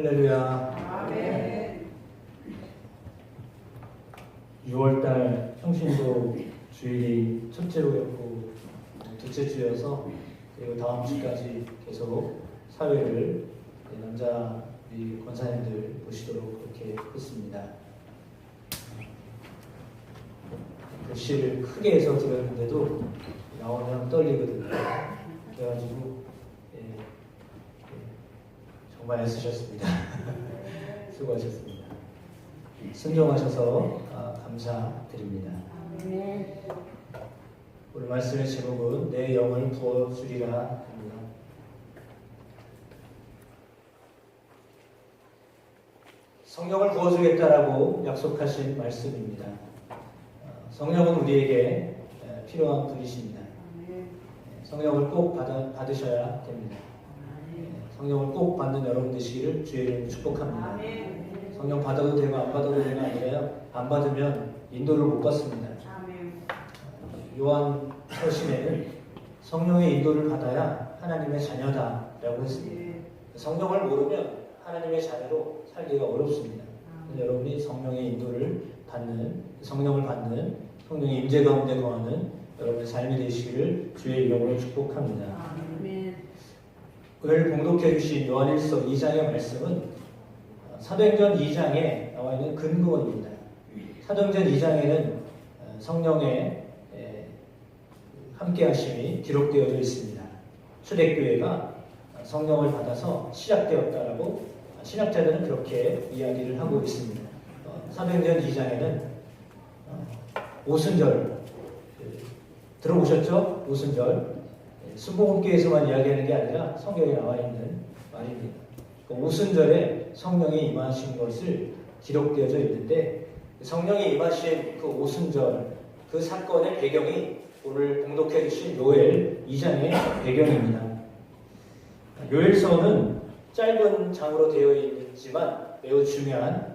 할렐루야. 아멘. 6월달 평신도 주일이 첫째 주였고 둘째 주여서 그리고 다음 주까지 계속 사회를 남자 우리 권사님들 보시도록 그렇게 했습니다. 글씨를 크게 해서 드렸는데도 나오면 떨리거든요. 그래가지고 정말 애쓰셨습니다. 수고하셨습니다. 순종하셔서 감사드립니다. 오늘 말씀의 제목은 내 영을 부어주리라 합니다. 성령을 부어주겠다라고 약속하신 말씀입니다. 성령은 우리에게 필요한 분이십니다. 성령을 꼭 받으셔야 됩니다. 성령을 꼭 받는 여러분 되시기를 주의 이름으로 축복합니다. 성령 받아도 되고 안 받아도 되는 게 아니라요. 안 받으면 인도를 못 받습니다. 요한 서신에는 성령의 인도를 받아야 하나님의 자녀다라고 했습니다. 성령을 모르면 하나님의 자녀로 살기가 어렵습니다. 여러분이 성령의 인도를 받는, 성령을 받는, 성령의 임재 가운데 거하는 여러분의 삶이 되시기를 주의 이름으로 축복합니다. 오늘 봉독해 주신 요한일서 2장의 말씀은 사도행전 2장에 나와 있는 근거입니다. 사도행전 2장에는 성령의 함께 하심이 기록되어져 있습니다. 초대교회가 성령을 받아서 시작되었다라고 신학자들은 그렇게 이야기를 하고 있습니다. 사도행전 2장에는 오순절 들어보셨죠? 오순절 순복음교회에서만 이야기하는 게 아니라 성경에 나와 있는 말입니다. 오순절에 성령이 임하신 것을 기록되어져 있는데 성령이 임하신 그 오순절 그 사건의 배경이 오늘 봉독해 주신 요엘 2장의 배경입니다. 요엘서는 짧은 장으로 되어 있지만 매우 중요한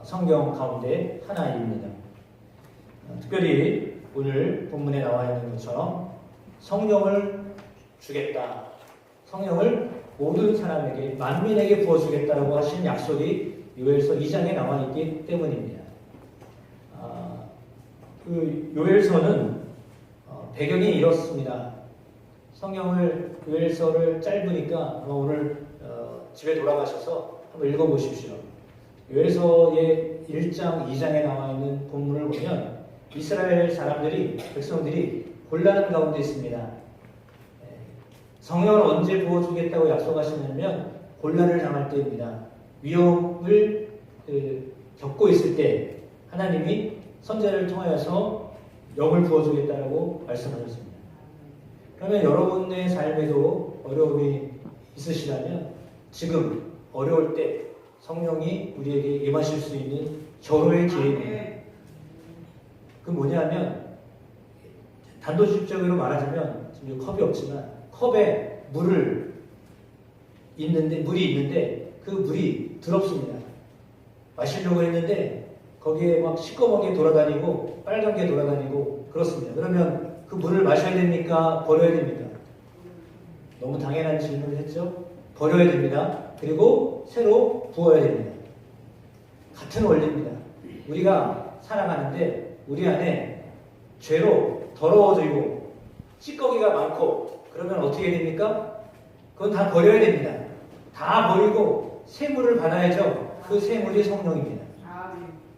성경 가운데 하나입니다. 특별히 오늘 본문에 나와 있는 것처럼 성령을 주겠다. 성령을 모든 사람에게 만민에게 부어주겠다라고 하신 약속이 요엘서 2장에 나와 있기 때문입니다. 그 요엘서는 배경이 이렇습니다. 성경을 요엘서를 짧으니까 오늘 집에 돌아가셔서 한번 읽어보십시오. 요엘서의 1장, 2장에 나와 있는 본문을 보면 이스라엘 사람들이, 백성들이 곤란 가운데 있습니다. 성령을 언제 부어주겠다고 약속하시냐면 곤란을 당할 때입니다. 위험을 겪고 있을 때 하나님이 선지자를 통하여서 영을 부어주겠다고 말씀하셨습니다. 그러면 여러분의 삶에도 어려움이 있으시다면 지금 어려울 때 성령이 우리에게 임하실 수 있는 절호의 기회입니다. 그 뭐냐면 단도직입적으로 말하자면 지금 컵이 없지만 컵에 물이 있는데 그 물이 더럽습니다. 마시려고 했는데 거기에 막 시꺼멓게 돌아다니고 빨간 게 돌아다니고 그렇습니다. 그러면 그 물을 마셔야 됩니까? 버려야 됩니까? 너무 당연한 질문을 했죠? 버려야 됩니다. 그리고 새로 부어야 됩니다. 같은 원리입니다. 우리가 살아가는데 우리 안에 죄로 더러워지고 찌꺼기가 많고 그러면 어떻게 됩니까? 그건 다 버려야 됩니다. 다 버리고 새 물을 받아야죠. 그 새 물이 성령입니다.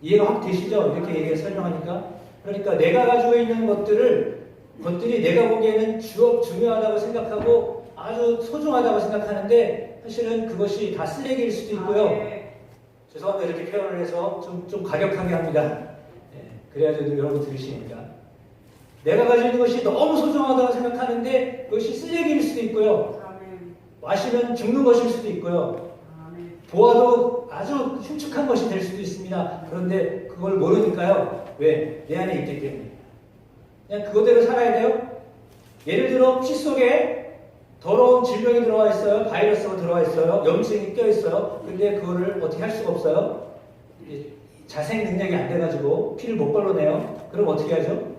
이해가 확 되시죠? 이렇게 얘기를 설명하니까. 그러니까 내가 가지고 있는 것들이 내가 보기에는 중요하다고 생각하고 아주 소중하다고 생각하는데 사실은 그것이 다 쓰레기일 수도 있고요. 죄송합니다. 이렇게 표현을 해서 좀 가격하게 합니다. 그래야지 여러분 들으시니까. 내가 가지고 있는 것이 너무 소중하다고 생각하는데 그것이 쓰레기일 수도 있고요. 마시면 죽는 것일 수도 있고요. 보아도 아주 흉측한 것이 될 수도 있습니다. 그런데 그걸 모르니까요. 왜? 내 안에 있기 때문에. 그냥 그거대로 살아야 돼요. 예를 들어 피 속에 더러운 질병이 들어와 있어요. 바이러스가 들어와 있어요. 염증이 껴 있어요. 근데 그거를 어떻게 할 수가 없어요. 자생 능력이 안 돼가지고 피를 못 걸러내요. 그럼 어떻게 하죠?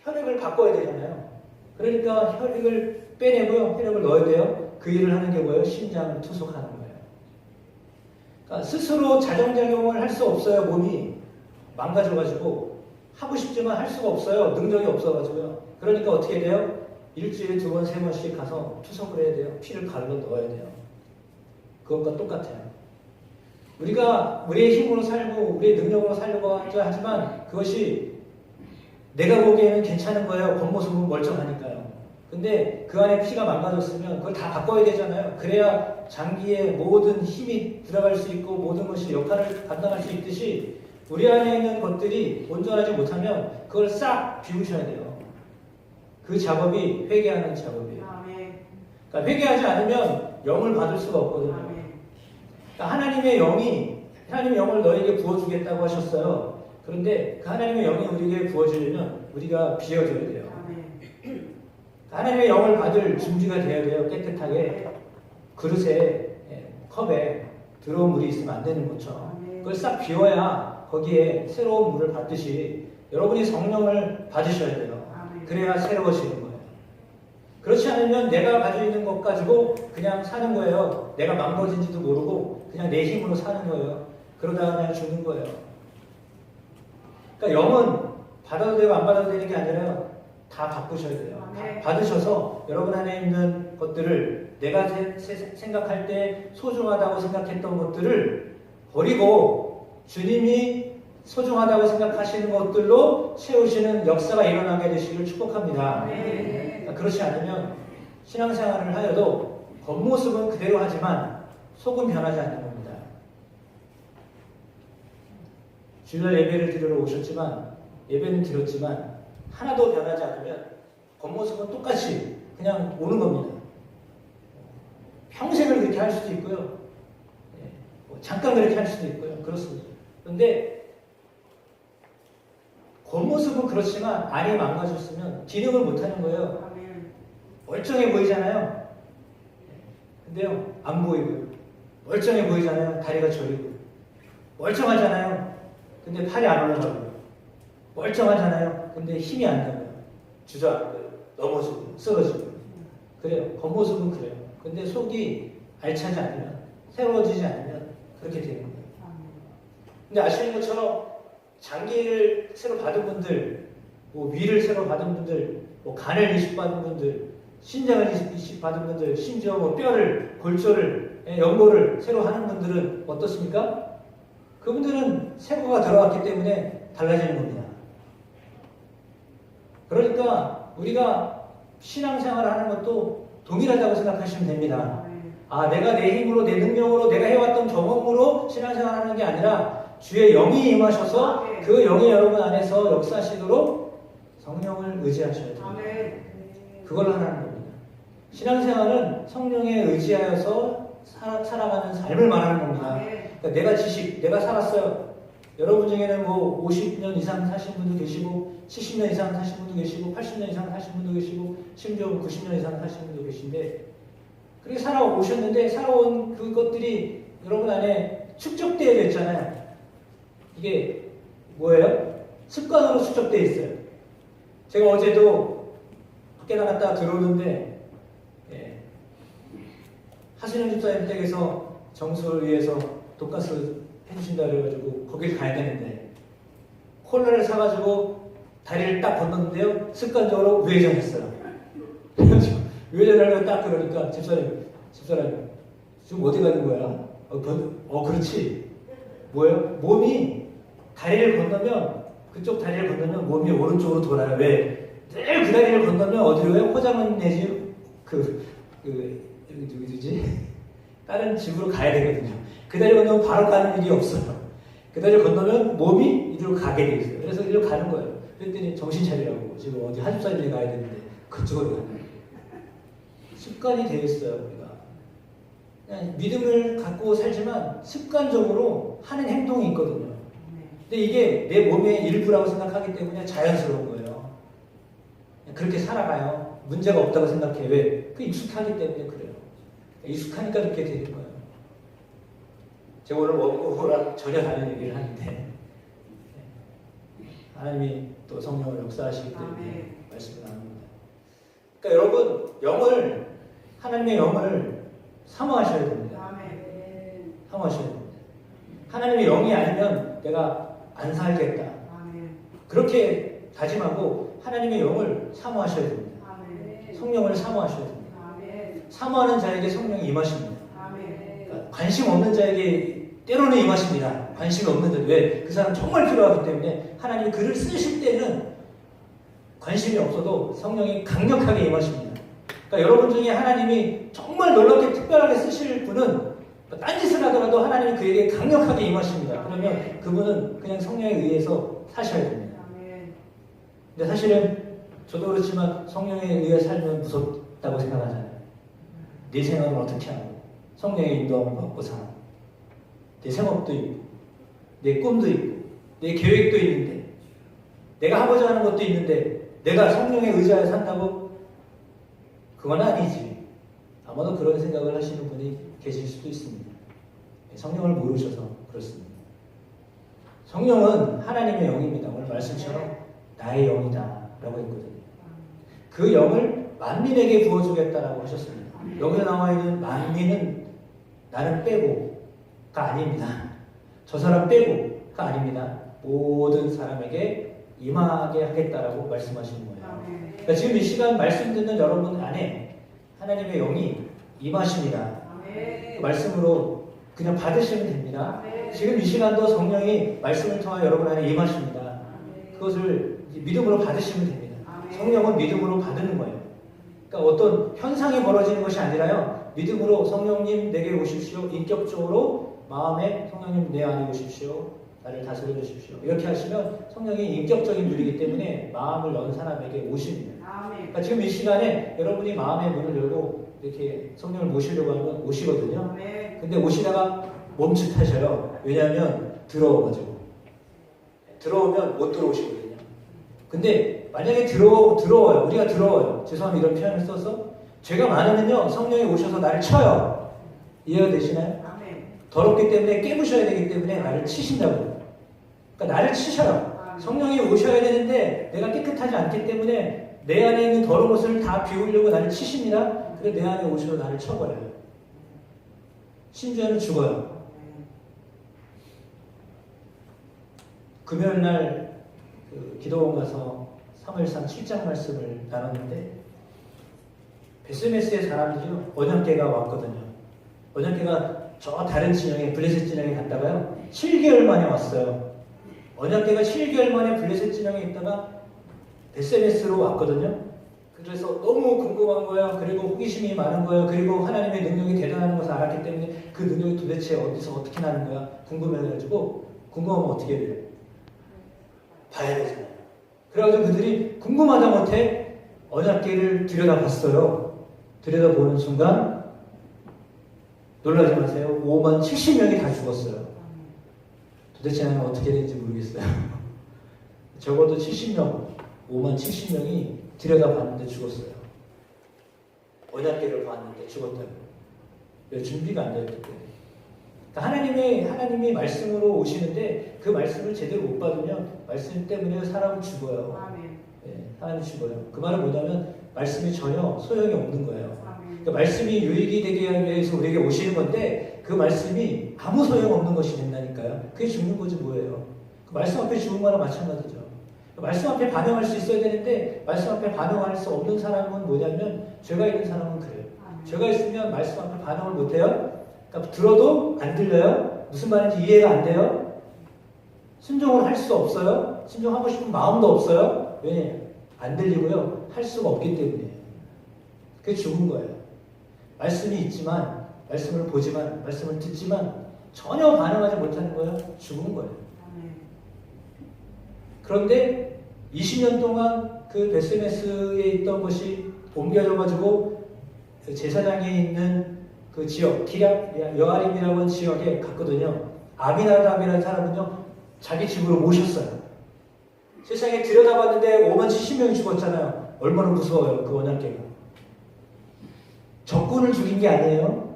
혈액을 바꿔야 되잖아요. 그러니까 혈액을 빼내고요. 혈액을 넣어야 돼요. 그 일을 하는 게 뭐예요? 심장을 투석하는 거예요. 그러니까 스스로 자정작용을 할 수 없어요. 몸이 망가져가지고 하고 싶지만 할 수가 없어요. 능력이 없어가지고요. 그러니까 어떻게 돼요? 일주일에 2번, 3번씩 가서 투석을 해야 돼요. 피를 갈로 넣어야 돼요. 그것과 똑같아요. 우리가 우리의 힘으로 살고 우리의 능력으로 살려고 하지만 그것이 내가 보기에는 괜찮은 거예요. 겉모습은 멀쩡하니까요. 근데 그 안에 피가 망가졌으면 그걸 다 바꿔야 되잖아요. 그래야 장기에 모든 힘이 들어갈 수 있고 모든 것이 역할을 감당할 수 있듯이 우리 안에 있는 것들이 온전하지 못하면 그걸 싹 비우셔야 돼요. 그 작업이 회개하는 작업이에요. 그러니까 회개하지 않으면 영을 받을 수가 없거든요. 그러니까 하나님의 영을 너에게 부어주겠다고 하셨어요. 그런데 그 하나님의 영이 우리에게 부어지려면 우리가 비워줘야 돼요. 하나님의 영을 받을 준비가 되어야 돼요. 깨끗하게 그릇에 컵에 더러운 물이 있으면 안 되는 것처럼 그걸 싹 비워야 거기에 새로운 물을 받듯이 여러분이 성령을 받으셔야 돼요. 그래야 새로워지는 거예요. 그렇지 않으면 내가 가지고 있는 것 가지고 그냥 사는 거예요. 내가 망가진지도 모르고 그냥 내 힘으로 사는 거예요. 그러다가 그냥 죽는 거예요. 그러니까 영은 받아도 되고 안 받아도 되는 게 아니라요. 다 바꾸셔야 돼요. 받으셔서 여러분 안에 있는 것들을 내가 생각할 때 소중하다고 생각했던 것들을 버리고 주님이 소중하다고 생각하시는 것들로 채우시는 역사가 일어나게 되시기를 축복합니다. 그러니까 그렇지 않으면 신앙생활을 하여도 겉모습은 그대로 하지만 속은 변하지 않는 겁니다. 주일날 예배를 드리러 오셨지만 예배는 드렸지만 하나도 변하지 않으면 겉모습은 똑같이 그냥 오는 겁니다. 평생을 그렇게 할 수도 있고요. 잠깐 그렇게 할 수도 있고요. 그렇습니다. 그런데 겉모습은 그렇지만 안이 망가졌으면 기능을 못하는 거예요. 멀쩡해 보이잖아요. 근데요, 안 보이고요. 멀쩡해 보이잖아요. 다리가 저리고. 멀쩡하잖아요. 근데 팔이 안 올라가고요. 멀쩡하잖아요. 근데 힘이 안 나고요. 주저앉고요. 넘어지고 쓰러지고. 그래요. 겉모습은 그래요. 근데 속이 알차지 않으면, 새로워지지 않으면 그렇게 되는 거예요. 근데 아시는 것처럼 장기를 새로 받은 분들, 뭐 위를 새로 받은 분들, 뭐 간을 이식받은 분들, 신장을 이식받은 분들, 심지어 뭐 뼈를, 골조를, 연골을 새로 하는 분들은 어떻습니까? 그분들은 새거가 들어왔기 때문에 달라지는 겁니다. 그러니까 우리가 신앙생활을 하는 것도 동일하다고 생각하시면 됩니다. 아, 내가 내 힘으로, 내 능력으로, 내가 해왔던 경험으로 신앙생활을 하는 게 아니라 주의 영이 임하셔서 그 영이 여러분 안에서 역사하시도록 성령을 의지하셔야 됩니다. 그걸 하라는 겁니다. 신앙생활은 성령에 의지하여서 살아가는 삶을 말하는 겁니다. 그러니까 내가 내가 살았어요. 여러분 중에는 뭐 50년 이상 사신 분도 계시고 70년 이상 사신 분도 계시고 80년 이상 사신 분도 계시고 심지어 90년 이상 사신 분도 계신데 그렇게 살아오셨는데 살아온 그것들이 여러분 안에 축적되어 됐잖아요. 이게 뭐예요? 습관으로 축적되어 있어요. 제가 어제도 밖에 나갔다 들어오는데 하시는 집사님 댁에서 정수를 위해서 돈가스 해주신다 그래가지고 거길 가야 되는데 콜라를 사가지고 다리를 딱 건넜는데요. 습관적으로 우회전했어요. 그래가지고 우회전하려고 딱 그러니까 집사님 지금 어디 가는 거야? 그렇지. 뭐예요? 몸이 다리를 건너면 그쪽 다리를 건너면 몸이 오른쪽으로 돌아요. 왜? 늘 그 다리를 건너면 어디로 가요? 호장은 내지 누구지? 다른 집으로 가야 되거든요. 그 다리 건너면 바로 가는 일이 없어요. 그 다리를 건너면 몸이 이리로 가게 돼 있어요. 그래서 이리로 가는 거예요. 그랬더니 정신 차리라고 지금 어디 한집사님이 가야 되는데 그쪽으로 가는 거예요. 습관이 되어 있어요. 우리가 그냥 믿음을 갖고 살지만 습관적으로 하는 행동이 있거든요. 근데 이게 내 몸의 일부라고 생각하기 때문에 자연스러운 거예요. 그렇게 살아가요. 문제가 없다고 생각해. 왜? 그 익숙하기 때문에 그래요. 익숙하니까 그렇게 되는 거예요. 제가 오늘 원고랑 전혀 다른 얘기를 하는데 하나님이 또 성령을 역사하시기 때문에 말씀을 나눕니다. 그러니까 여러분 하나님의 영을 사모하셔야 됩니다. 사모하셔야 됩니다. 하나님의 영이 아니면 내가 안 살겠다. 그렇게 다짐하고 하나님의 영을 사모하셔야 됩니다. 성령을 사모하셔야 됩니다. 사모하는 자에게 성령이 임하십니다. 그러니까 관심 없는 자에게 때로는 임하십니다. 관심이 없는 자. 왜? 그 사람 정말 필요하기 때문에 하나님이 그를 쓰실 때는 관심이 없어도 성령이 강력하게 임하십니다. 그러니까 여러분 중에 하나님이 정말 놀랍게 특별하게 쓰실 분은 딴짓을 하더라도 하나님이 그에게 강력하게 임하십니다. 그러면 그분은 그냥 성령에 의해서 사셔야 됩니다. 근데 사실은 저도 그렇지만 성령에 의해 살면 무섭다고 생각하잖아요. 내 생각은 어떻게 하고 성령의 인도함을 받고 사는 내 생업도 있고 내 꿈도 있고 내 계획도 있는데 내가 하고자 하는 것도 있는데 내가 성령에 의지하여 산다고? 그건 아니지. 아마도 그런 생각을 하시는 분이 계실 수도 있습니다. 성령을 모르셔서 그렇습니다. 성령은 하나님의 영입니다. 오늘 말씀처럼 나의 영이다 라고 했거든요. 그 영을 만민에게 부어주겠다라고 하셨습니다. 여기서 나와 있는 만민은 나는 빼고가 아닙니다. 저 사람 빼고가 아닙니다. 모든 사람에게 임하게 하겠다라고 말씀하시는 거예요. 그러니까 지금 이 시간 말씀 듣는 여러분 안에 하나님의 영이 임하십니다. 그 말씀으로 그냥 받으시면 됩니다. 지금 이 시간도 성령이 말씀을 통하여 여러분 안에 임하십니다. 그것을 믿음으로 받으시면 됩니다. 성령은 믿음으로 받는 거예요. 그러니까 어떤 현상이 벌어지는 것이 아니라요. 믿음으로 성령님 내게 오십시오. 인격적으로 마음에 성령님 내 안에 오십시오. 나를 다스려 주십시오. 이렇게 하시면 성령이 인격적인 분이기 때문에 마음을 연 사람에게 오십니다. 그러니까 지금 이 시간에 여러분이 마음의 문을 열고 이렇게 성령을 모시려고 하면 오시거든요. 근데 오시다가 멈칫하셔요. 왜냐하면 더러워가지고. 들어오면 못 들어오시거든요. 근데 만약에 더러워요. 우리가 더러워요. 죄송합니다. 이런 표현을 써서 죄가 많으면요. 성령이 오셔서 나를 쳐요. 이해가 되시나요? 더럽기 때문에 깨부셔야 되기 때문에 나를 치신다고요. 그러니까 나를 치셔요. 성령이 오셔야 되는데 내가 깨끗하지 않기 때문에 내 안에 있는 더러운 것을 다 비우려고 나를 치십니다. 그래서 내 안에 오셔서 나를 쳐버려요. 심지어는 죽어요. 금요일 날 기도원 가서 사무엘상 7장 말씀을 나눴는데 베스메스의 사람들이요. 언약궤가 왔거든요. 언약궤가 저 다른 진영에 블레셋 진영에 갔다가요. 7개월 만에 왔어요. 언약궤가 7개월 만에 블레셋 진영에 있다가 베스메스로 왔거든요. 그래서 너무 궁금한 거예요. 그리고 호기심이 많은 거예요. 그리고 하나님의 능력이 대단한 것을 알았기 때문에 그 능력이 도대체 어디서 어떻게 나는 거야 궁금해가지고 궁금하면 어떻게 해야 돼요? 봐야 되잖아요. 그래가지고 그들이 궁금하다 못해 언약궤를 들여다봤어요. 들여다보는 순간 놀라지 마세요. 5만 70명이 다 죽었어요. 도대체 나는 어떻게 된지 모르겠어요. 적어도 70명, 5만 70명이 들여다봤는데 죽었어요. 언약궤를 봤는데 죽었다고요. 왜? 준비가 안 되었기 때문에. 그러니까 하나님이 말씀으로 오시는데 그 말씀을 제대로 못 받으면 말씀 때문에 사람은 죽어요. 네, 사람이 죽어요. 그 말은 뭐냐면 말씀이 전혀 소용이 없는 거예요. 그러니까 말씀이 유익이 되기 위해서 우리에게 오시는 건데 그 말씀이 아무 소용 없는 것이 된다니까요. 그게 죽는 거지 뭐예요. 그 말씀 앞에 죽은 거랑 마찬가지죠. 말씀 앞에 반응할 수 있어야 되는데 말씀 앞에 반응할 수 없는 사람은 뭐냐면 죄가 있는 사람은 그래요. 죄가 있으면 말씀 앞에 반응을 못해요. 그러니까 들어도 안 들려요. 무슨 말인지 이해가 안 돼요. 순종을 할 수 없어요. 순종하고 싶은 마음도 없어요. 왜? 안 들리고요. 할 수가 없기 때문에. 그게 죽은 거예요. 말씀이 있지만 말씀을 보지만 말씀을 듣지만 전혀 반응하지 못하는 거예요. 죽은 거예요. 그런데 20년 동안 그 베스메스에 있던 것이 옮겨져가지고 그 제사장에 있는 그 지역, 기럇 여아림이라고 하는 지역에 갔거든요. 아비나답이라는 사람은요, 자기 집으로 모셨어요. 세상에 들여다봤는데 5만 70명이 죽었잖아요. 얼마나 무서워요, 그 언약궤가. 적군을 죽인 게 아니에요.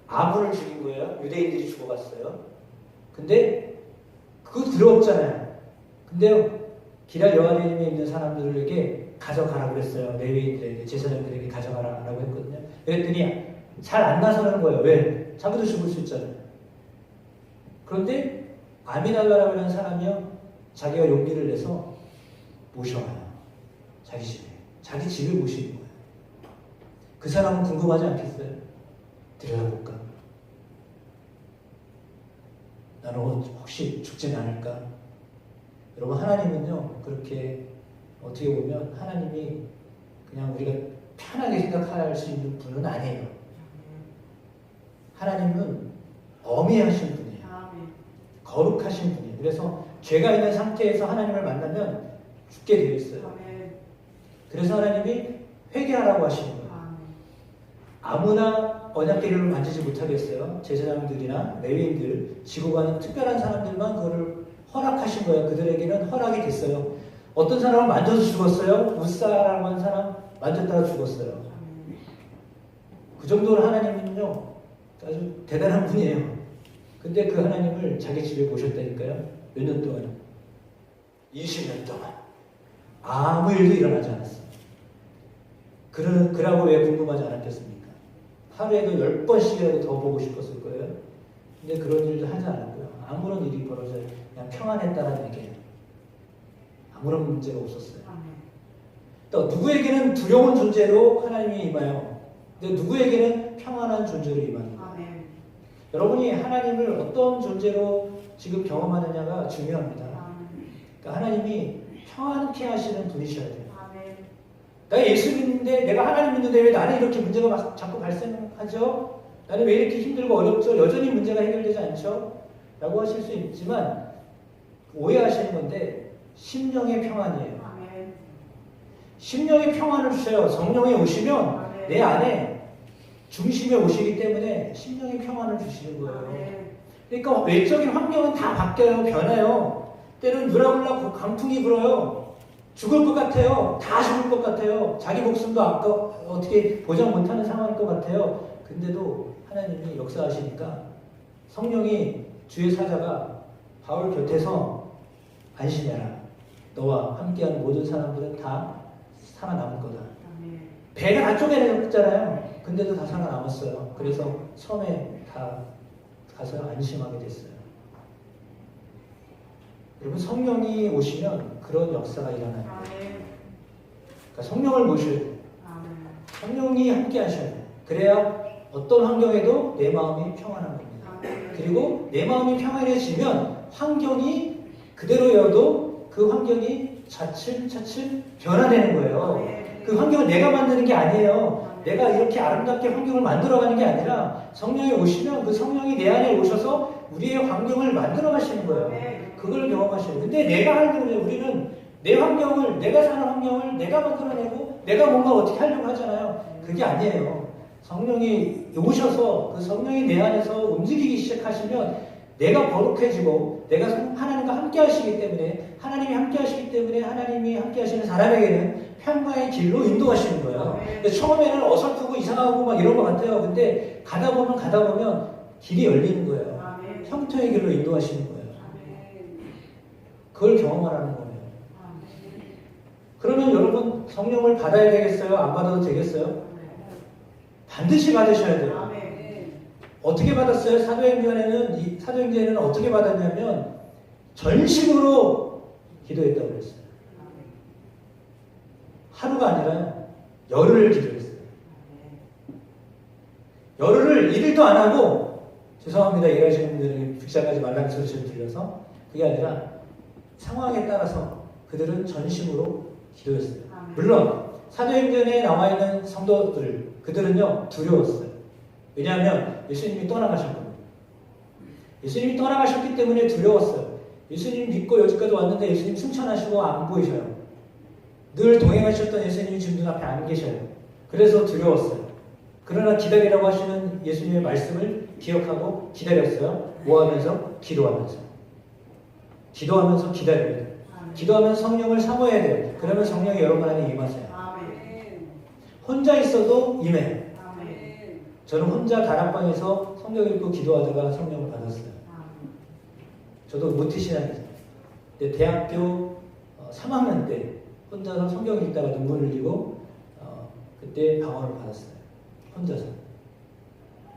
아군을 죽인 거예요. 유대인들이 죽어갔어요. 근데 그거 두려웠잖아요. 근데요, 기럇 여아림에 있는 사람들에게 가져가라고 그랬어요. 레위인들에게, 제사장들에게 가져가라고 했거든요. 그랬더니 잘 안 나서는 거예요. 왜? 자기도 죽을 수 있잖아요. 그런데 아미달라라고 하는 사람이요, 자기가 용기를 내서 모셔와요. 자기 집에. 자기 집에 모시는 거예요. 그 사람은 궁금하지 않겠어요? 들여다볼까? 나는 혹시 죽진 않을까? 여러분, 하나님은요, 그렇게 어떻게 보면 하나님이 그냥 우리가 편하게 생각할 수 있는 분은 아니에요. 하나님은 어미하신 분이에요. 거룩하신 분이에요. 그래서 죄가 있는 상태에서 하나님을 만나면 죽게 되어 있어요. 그래서 하나님이 회개하라고 하시는 거예요. 아무나 언약궤를 만지지 못하겠어요. 제사장들이나 레위인들, 지고가는 특별한 사람들만 그거를 허락하신 거예요. 그들에게는 허락이 됐어요. 어떤 사람은 만져서 죽었어요. 우사라고 하는 사람 만졌다가 죽었어요. 그 정도로 하나님은요, 아주 대단한 분이에요. 근데 그 하나님을 자기 집에 모셨다니까요. 몇 년 동안? 20년 동안. 아무 일도 일어나지 않았어요. 그라고 왜 궁금하지 않았겠습니까? 하루에도 10번씩이라도 더 보고 싶었을 거예요. 근데 그런 일도 하지 않았고요. 아무런 일이 벌어져요. 그냥 평안했다는 얘기예요. 아무런 문제가 없었어요. 또 누구에게는 두려운 존재로 하나님이 임하여, 근데 누구에게는 평안한 존재로 임하는 거예요. 여러분이 하나님을 어떤 존재로 지금 경험하느냐가 중요합니다. 그러니까 하나님이 평안케 하시는 분이셔야 돼요. 내가 예수 믿는데, 내가 하나님 믿는데 왜 나는 이렇게 문제가 자꾸 발생하죠? 나는 왜 이렇게 힘들고 어렵죠? 여전히 문제가 해결되지 않죠? 라고 하실 수 있지만 오해하시는 건데 심령의 평안이에요. 심령의 평안을 주세요. 성령이 오시면 내 안에 중심에 오시기 때문에 심령의 평안을 주시는 거예요. 그러니까 외적인 환경은 다 바뀌어요. 변해요. 때로는 유라굴라 강풍이 불어요. 죽을 것 같아요. 다 죽을 것 같아요. 자기 목숨도 아까 어떻게 보장 못하는 상황일 것 같아요. 근데도 하나님이 역사하시니까 성령이 주의 사자가 바울 곁에서 안심해라. 너와 함께하는 모든 사람들은 다 살아남을 거다. 배가 다 쪼개졌잖아요. 근데도 다 살아남았어요. 그래서 섬에 다 가서 안심하게 됐어요. 여러분, 성령이 오시면 그런 역사가 일어나요. 그러니까 성령을 모셔야 돼요. 성령이 함께 하셔야 돼요. 그래야 어떤 환경에도 내 마음이 평안한 겁니다. 그리고 내 마음이 평안해지면 환경이 그대로여도 그 환경이 차츰차츰 변화되는 거예요. 그 환경을 내가 만드는 게 아니에요. 내가 이렇게 아름답게 환경을 만들어가는 게 아니라 성령이 오시면 그 성령이 내 안에 오셔서 우리의 환경을 만들어 가시는 거예요. 그걸 경험하셔야 돼요. 근데 내가 하려고 해요. 우리는 내 환경을, 내가 사는 환경을 내가 만들어내고 내가 뭔가 어떻게 하려고 하잖아요. 그게 아니에요. 성령이 오셔서 그 성령이 내 안에서 움직이기 시작하시면 내가 거룩해지고 내가 하나님과 함께 하시기 때문에 하나님이 함께 하시기 때문에 하나님이 함께 하시는 사람에게는 평화의 길로 인도하시는 거예요. 근데 처음에는 어설프고 이상하고 막 이런 것 같아요. 근데 가다 보면 길이 열리는 거예요. 형통의 길로 인도하시는 거예요. 그걸 경험하라는 거예요. 그러면 여러분 성령을 받아야 되겠어요? 안 받아도 되겠어요? 반드시 받으셔야 돼요. 어떻게 받았어요? 사도행전에는 어떻게 받았냐면 전심으로 기도했다고 그랬어요. 하루가 아니라 열흘을 기도했어요. 열흘을 일일도 안 하고, 죄송합니다. 일하시는 분들에게 불쌍하지 말라는 소리를 들려서, 그게 아니라 상황에 따라서 그들은 전심으로 기도했어요. 물론 사도행전에 나와 있는 성도들, 그들은요 두려웠어요. 왜냐하면 예수님이 떠나가셨거든요. 예수님이 떠나가셨기 때문에 두려웠어요. 예수님 믿고 여기까지 왔는데 예수님 승천하시고 안 보이셔요. 늘 동행하셨던 예수님이 지금 눈앞에 안 계셔요. 그래서 두려웠어요. 그러나 기다리라고 하시는 예수님의 말씀을 기억하고 기다렸어요. 뭐 하면서? 기도하면서. 기도하면서 기다려야 돼요. 기도하면서 성령을 사모해야 돼요. 그러면 성령이 여러분 안에 임하세요. 혼자 있어도 임해요. 저는 혼자 다락방에서 성경 읽고 기도하다가 성령을 받았어요. 저도 모태신앙이죠. 근데 대학교 3학년 때 혼자서 성경 읽다가 눈물 흘리고 그때 방언을 받았어요. 혼자서.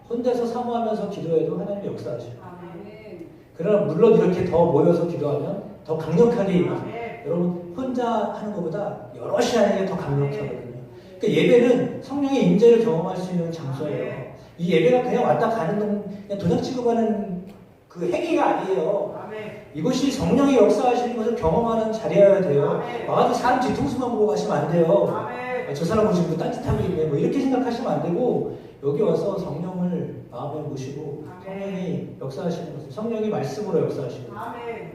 혼자서 사모하면서 기도해도 하나님이 역사하셔요. 아멘. 그러나 물론 이렇게 더 모여서 기도하면 더 강력하게 임하세요. 아멘. 여러분 혼자 하는 것보다 여럿이 하는 게 더 강력하거든요. 그러니까 예배는 성령의 임재를 경험할 수 있는 장소예요. 이 예배가 그냥 왔다 가는 그냥 도장 찍어가는 그 행위가 아니에요. 아멘. 이것이 성령의 역사하시는 것을 경험하는 자리여야 돼요. 아멘. 와가지고 사람 뒤통수만 보고 가시면 안 돼요. 아멘. 저 사람 오시면 뭐 딴짓하고 있네 뭐 이렇게 생각하시면 안 되고 여기 와서 성령을 마음에 모시고 성령이 역사하시는 것을 성령이 말씀으로 역사하시는 거예요. 아멘.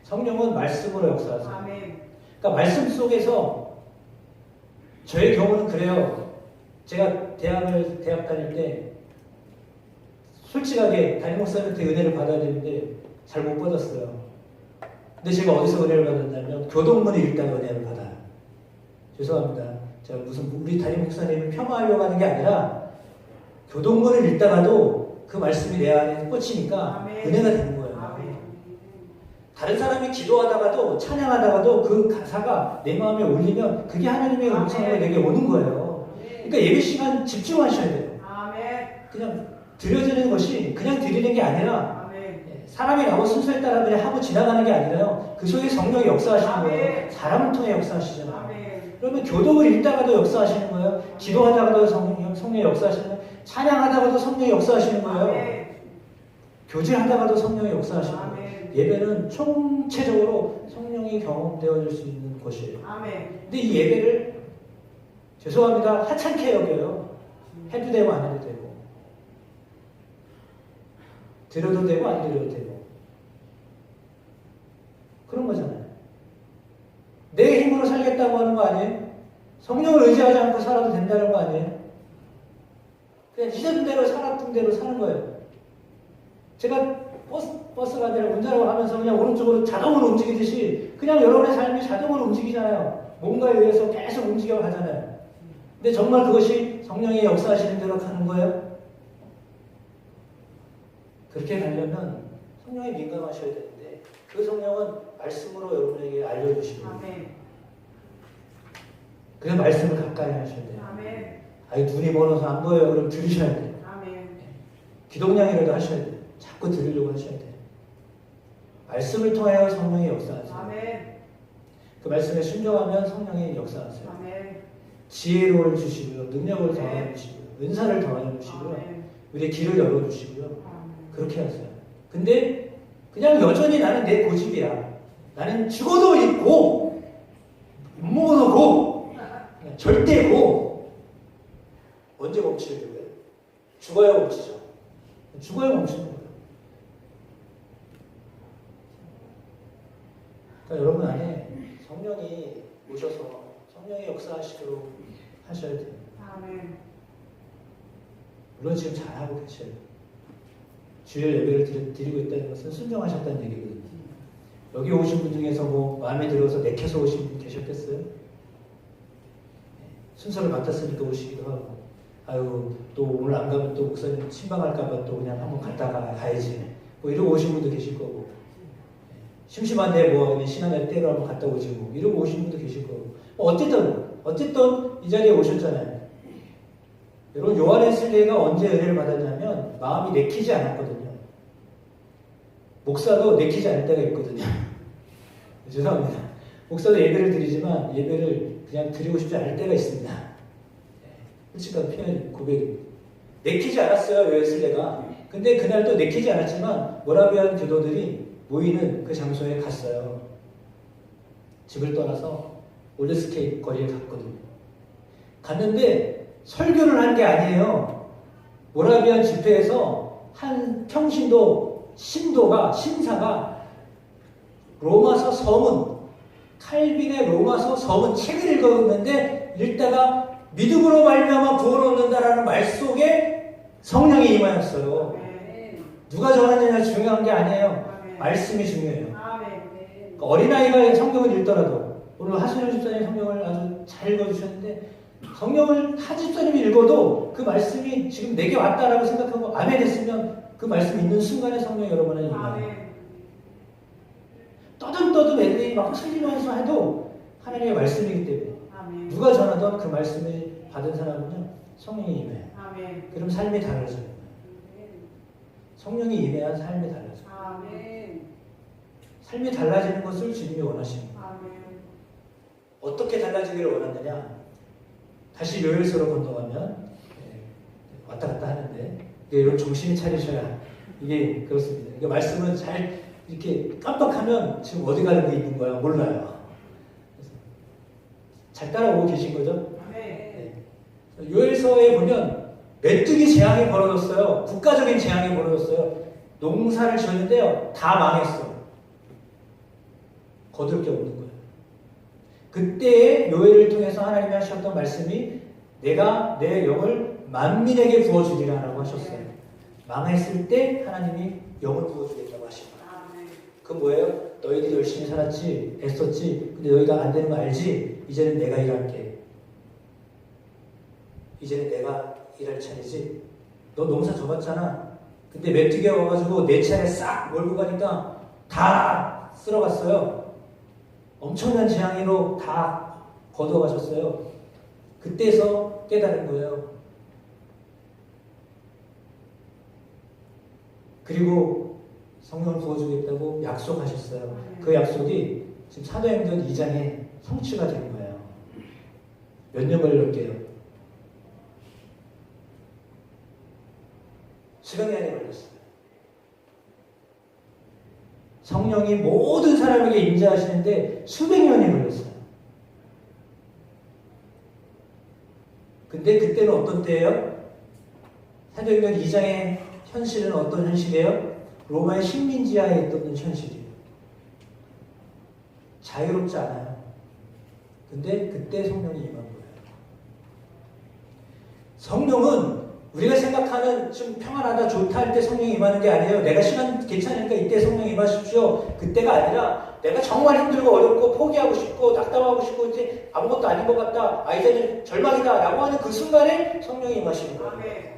성령은 말씀으로 역사하세요. 아멘. 그러니까 말씀 속에서 저의 경우는 그래요. 제가 대학 다닐 때 솔직하게 담임 목사님한테 은혜를 받아야 되는데 잘 못 받았어요. 근데 제가 어디서 은혜를 받았냐면 교동문을 읽다가 은혜를 받아요. 죄송합니다. 제가 무슨 우리 담임 목사님을 폄하하려고 하는 게 아니라 교동문을 읽다가도 그 말씀이 내 안에 꽂히니까 아멘. 은혜가 되는 거예요. 아멘. 다른 사람이 기도하다가도 찬양하다가도 그 가사가 내 마음에 울리면 그게 하나님의 음성으로 내게 오는 거예요. 그러니까 예배 시간 집중하셔야 돼요. 아멘. 그냥 드려지는 것이 그냥 드리는 게 아니라 아멘. 사람이 나온 순서에 따라 그냥 하고 지나가는 게 아니라요. 그 속에 성령이 역사하시는 거예요. 아멘. 사람을 통해 역사하시잖아요. 아멘. 그러면 교독을 읽다가도 역사하시는 거예요. 기도하다가도 성령이 역사하시는 거예요. 찬양하다가도 성령이 역사하시는 거예요. 아멘. 교제하다가도 성령이 역사하시는 거예요. 아멘. 예배는 총체적으로 성령이 경험되어질 수 있는 곳이에요. 아멘. 근데 이 예배를 죄송합니다. 하찮게 여겨요. 해도 되고 안 해도 되고 드려도 되고 안 드려도 되고 그런 거잖아요. 내 힘으로 살겠다고 하는 거 아니에요? 성령을 의지하지 않고 살아도 된다는 거 아니에요? 그냥 있었던 대로 살았던 대로 사는 거예요. 제가 버스가 아니라 운전을 하면서 그냥 오른쪽으로 자동으로 움직이듯이 그냥 여러분의 삶이 자동으로 움직이잖아요. 뭔가에 의해서 계속 움직여 가잖아요. 근데 정말 그것이 성령의 역사하시는 대로 가는 거예요? 그렇게 가려면 성령에 민감하셔야 되는데 그 성령은 말씀으로 여러분에게 알려주시고 아멘. 그래서 말씀을 가까이 하셔야 돼요. 아멘. 아니 눈이 멀어서 안 보여요. 그럼 들으셔야 돼요. 아멘. 기독량이라도 하셔야 돼요. 자꾸 들으려고 하셔야 돼요. 말씀을 통하여 성령의 역사하세요. 아멘. 그 말씀에 순종하면 성령의 역사하세요. 아멘. 지혜로움을 주시고요. 능력을 더하여 주시고요. 은사를 더하여 주시고요. 아멘. 우리의 길을 열어주시고요. 아멘. 그렇게 하세요. 근데 그냥 여전히 나는 내 고집이야. 나는 죽어도 있고 못 먹어도 고 절대 고 언제 멈추려고요? 죽어야 멈추죠. 죽어야 멈추는 거예요. 그러니까 여러분 안에 성령이 오셔서 성령의 역사하시도록 하셔야 돼요. 아멘. 물론 지금 잘하고 계셔요. 주일 예배를 드리고 있다는 것은 순종하셨다는 얘기거든요. 여기 오신 분 중에서 뭐 마음에 들어서 내켜서 오신 분 계셨겠어요? 순서를 맡았으니까 오시기도 하고 아유 또 오늘 안 가면 또 목사님 침방할까봐 또 그냥 한번 갔다가 가야지 뭐 이러고 오신 분도 계실 거고 심심한데 뭐 그냥 신앙의 때로 한번 갔다 오지 뭐 이러고 오신 분도 계실 거고 어쨌든 이 자리에 오셨잖아요. 여러분 요한의 순례가 언제 은혜를 받았냐면 마음이 내키지 않았거든요. 목사도 내키지 않을 때가 있거든요. 죄송합니다. 목사도 예배를 드리지만 예배를 그냥 드리고 싶지 않을 때가 있습니다. 솔직한 표현 고백입니다. 내키지 않았어요. 요한의 순례가. 근데 그날도 내키지 않았지만 모라비안 교도들이 모이는 그 장소에 갔어요. 집을 떠나서 올드스케이트 거리에 갔거든요. 갔는데 설교를 한 게 아니에요. 모라비안 집회에서 한 신사가 로마서 서문, 칼빈의 로마서 서문 책을 읽었는데 읽다가 믿음으로 말미암아 구원을 얻는다라는 말 속에 성령이 임하였어요. 누가 전하느냐 중요한 게 아니에요. 말씀이 중요해요. 그러니까 어린아이가 성경을 읽더라도 오늘 하수영 집사님 성경을 아주 잘 읽어주셨는데 성경을 한 집사님이 읽어도 그 말씀이 지금 내게 왔다라고 생각하고 아멘 했으면 그 말씀 있는 순간에 성령이 여러분에게 임해요. 떠듬떠듬 애들이 막 틀리면서 해도 하나님의 말씀이기 때문에 아멘. 누가 전하던 그 말씀을 받은 사람은요 성령이 임해요. 아멘. 그럼 삶이 달라져요. 성령이 임해야 삶이 달라져요. 아멘. 삶이 달라지는 것을 주님이 원하십니다. 아멘. 어떻게 달라지기를 원하느냐? 다시 요엘서로 건너가면 왔다 갔다 하는데 여러분 정신이 차리셔야 이게 그렇습니다. 이게 말씀은 잘 이렇게 깜빡하면 지금 어디 가는 게 있는 거야 몰라요. 그래서 잘 따라오고 계신 거죠? 아멘. 요엘서에 보면 메뚜기 재앙이 벌어졌어요. 국가적인 재앙이 벌어졌어요. 농사를 지었는데요, 다 망했어. 거둘 게 없는 거예요. 그때의 요엘을 통해서 하나님이 하셨던 말씀이 내가 내 영을 만민에게 부어주리라 라고 하셨어요. 망했을 때 하나님이 영을 부어주겠다고 하신 거예요. 아멘. 그 뭐예요? 너희들이 열심히 살았지, 애썼지, 근데 너희가 안 되는 거 알지? 이제는 내가 일할게. 이제는 내가 일할 차례지. 너 농사 져봤잖아. 근데 메뚜기가 와가지고 내 차례 싹 몰고 가니까 다 쓸어갔어요. 엄청난 재앙으로 다 거둬가셨어요. 그때서 깨달은 거예요. 그리고 성령을 부어주겠다고 약속하셨어요. 그 약속이 지금 사도행전 2장에 성취가 된 거예요. 몇 년 걸렸게요? 시간이 안에 걸렸어요. 성령이 모든 사람에게 임재하시는데 수백 년이 걸렸어요. 근데 그때는 어떤 때예요? 사도행전 2장의 현실은 어떤 현실이에요? 로마의 식민지하에 있던 현실이에요. 자유롭지 않아요. 근데 그때 성령이 임한 거예요. 성령은 우리가 생각하는 좀 평안하다 좋다 할 때 성령이 임하는 게 아니에요. 내가 시간 괜찮으니까 이때 성령이 임하십시오. 그때가 아니라 내가 정말 힘들고 어렵고 포기하고 싶고 낙담하고 싶고 이제 아무것도 아닌 것 같다. 아 이제는 절망이다 라고 하는 그 순간에 성령이 임하시는 거예요. 아멘.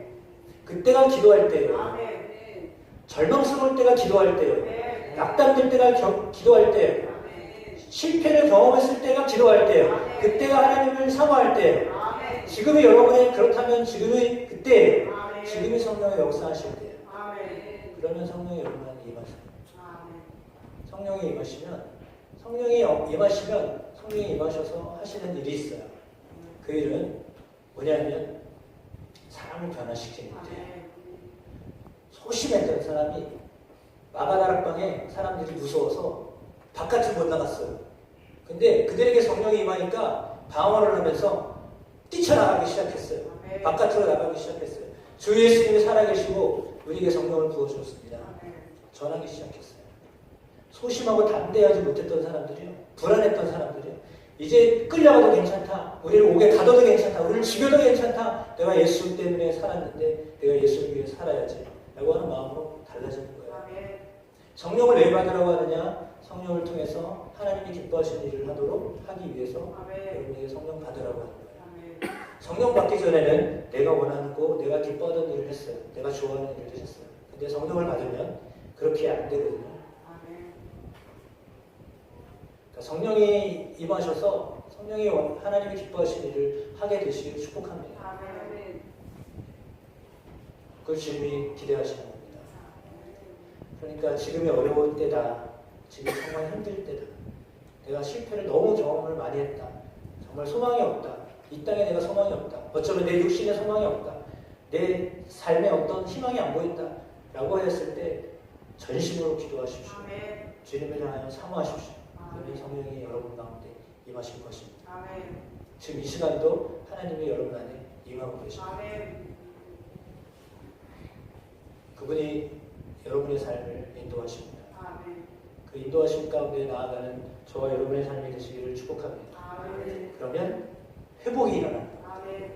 그때가 기도할 때예요. 아멘. 절망스러울 때가 기도할 때예요. 아멘. 낙담될 때가 기도할 때예요. 아멘. 실패를 경험했을 때가 기도할 때예요. 그때가 하나님을 사모할 때예요. 아멘. 지금이 여러분의 그렇다면 지금이 그때예요. 아멘. 지금이 성령의 역사하실 때예요. 아멘. 그러면 성령이 여러분한테 임하세요. 아멘. 성령이 임하시면 성령이 임하셔서 하시는 일이 있어요. 그 일은 뭐냐면 사람을 변화시키는 일이에요. 아멘. 소심했던 사람이 마가다락방에 사람들이 무서워서 바깥을 못 나갔어요. 근데 그들에게 성령이 임하니까 방언을 하면서 뛰쳐나가기 시작했어요. 아멘. 바깥으로 나가기 시작했어요. 주 예수님이 살아계시고 우리에게 성령을 부어주었습니다. 아멘. 전하기 시작했어요. 소심하고 담대하지 못했던 사람들이요, 불안했던 사람들이요, 이제 끌려가도 괜찮다, 우리를 옥에 가둬도 괜찮다, 우리를 죽여도 괜찮다, 내가 예수 때문에 살았는데 내가 예수를 위해 살아야지 라고 하는 마음으로 달라지는 거예요. 아멘. 성령을 왜 받으라고 하느냐? 성령을 통해서 하나님이 기뻐하시는 일을 하기 위해서 아멘. 여러분에게 성령 받으라고 하는 거예요. 아멘. 성령 받기 전에는 내가 원하는 거, 내가 기뻐하던 일을 했어요. 내가 좋아하는 일을 했어요. 근데 성령을 받으면 그렇게 안 되거든요. 아멘. 그러니까 성령이 임하셔서 성령이 하나님이 기뻐하시는 일을 하게 되시길 축복합니다. 아멘. 그걸 주님이 기대하시는 겁니다. 그러니까 지금이 어려울 때다. 지금 정말 힘들 때다. 내가 실패를 너무 경험을 많이 했다. 정말 소망이 없다. 이 땅에 내가 소망이 없다. 어쩌면 내 육신에 소망이 없다. 내 삶에 어떤 희망이 안 보인다. 라고 했을 때 전심으로 기도하십시오. 아멘. 주님을 향하여 사모하십시오. 그러면 성령이 여러분 가운데 임하실 것입니다. 아멘. 지금 이 시간도 하나님이 여러분 안에 임하고 계십니다. 아멘. 그분이 여러분의 삶을 인도하십니다. 아멘. 그 인도하심 가운데 나아가는 저와 여러분의 삶이 되시기를 축복합니다. 아멘. 그러면 회복이 일어납니다. 아멘.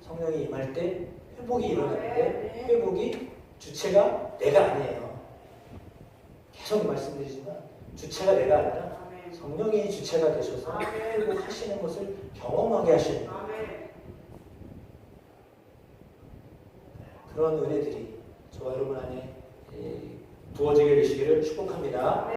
성령이 임할 때 회복이 일어나는데 회복이 주체가 내가 아니에요. 계속 말씀드리지만 주체가 내가 아니라 아멘. 성령이 주체가 되셔서 회복하시는 것을 경험하게 하시는 거예요. 아멘. 그런 은혜들이 저와 여러분 안에 부어지게 되시기를 축복합니다.